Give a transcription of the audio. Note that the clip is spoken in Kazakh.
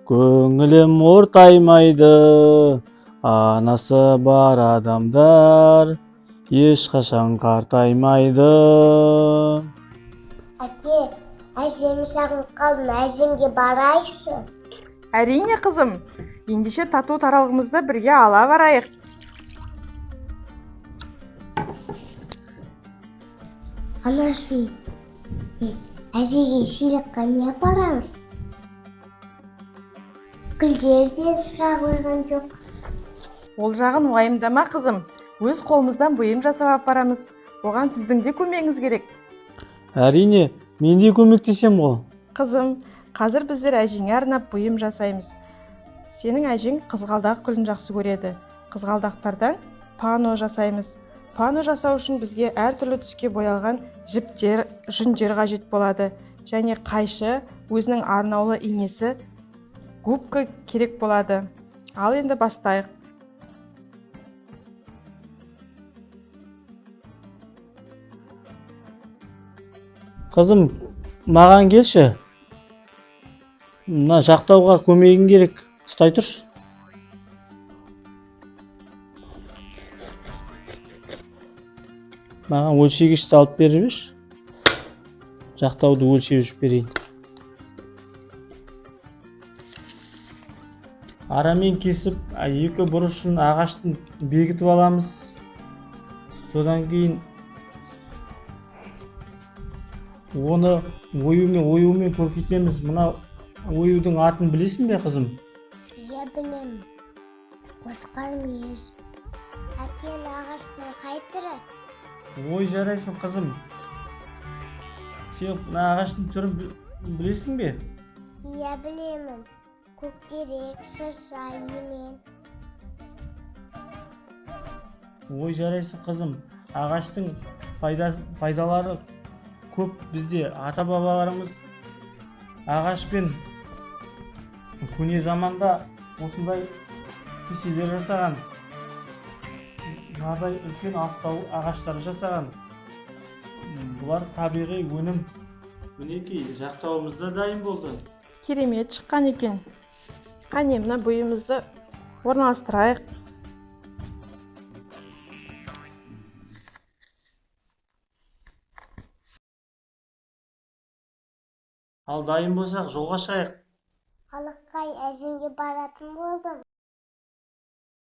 көңілім ортаймайды, анасы бар адамдар ешқашан қартаймайды. Әке, әжемі сағынып қалдым, әжемге барайықшы. Әрине қызым, ендеше тату таралғымызды бірге ала барайық. Анасы, әжеге сыйлыққа не апарамыз? Гүлдер де шыға қойған жоқ. Ол жағын уайымдама қызым, өз қолымыздан бұйым жасап апарамыз. Оған сіздің де көмегіңіз керек. Әрине, мен де көмектесем ғой. Қызым, қазір біздер әжеңе арнап бұйым жасаймыз. Сенің әжең қызғалдақ гүлін жақсы көреді. Қызғалдақтардан пано жасаймыз. Пано жасау үшін бізге әртүрлі түске боялған жіптер, жүндер қажет болады. Және қайшы, өзінің арнаулы инесі, губка керек болады. Ал енді бастайық. Қызым, маған келші. Мына жақтауға көмегің керек. Ұстай тұршы. Маған өлшегішті алып беріп жіберші. Жақтауды өлшеп берейін. Арамен кесіп, екі бұрышын ағаштың бекітіп аламыз. Содан кейін оны оюмен көкейтеміз. Мына оюдың атын білесің бе, қызым? Иә, білем. Осқар мүйіз. Әкен ағасының қай түрі? Ой, жарайсың, қызым. Сен мына ағаштың түрін білесің бе? Иә, білемін. Көктерек, шырша, емен. Ой, жарайсың, қызым. Ағаштың пайдалары көп. Бізде ата-бабаларымыз ағашпен көне заманда осындай кеселер жасаған. Мынадай үлкен астау ағаштар жасаған. Бұлар табиғи өнім. Мінекей, жақтауымыз да дайын болды. Керемет шыққан екен. Қане, мына бұйымызды орналастырайық. Ал дайын болсақ, жолға шығайық. Қалыққай, әжемге баратын болдым.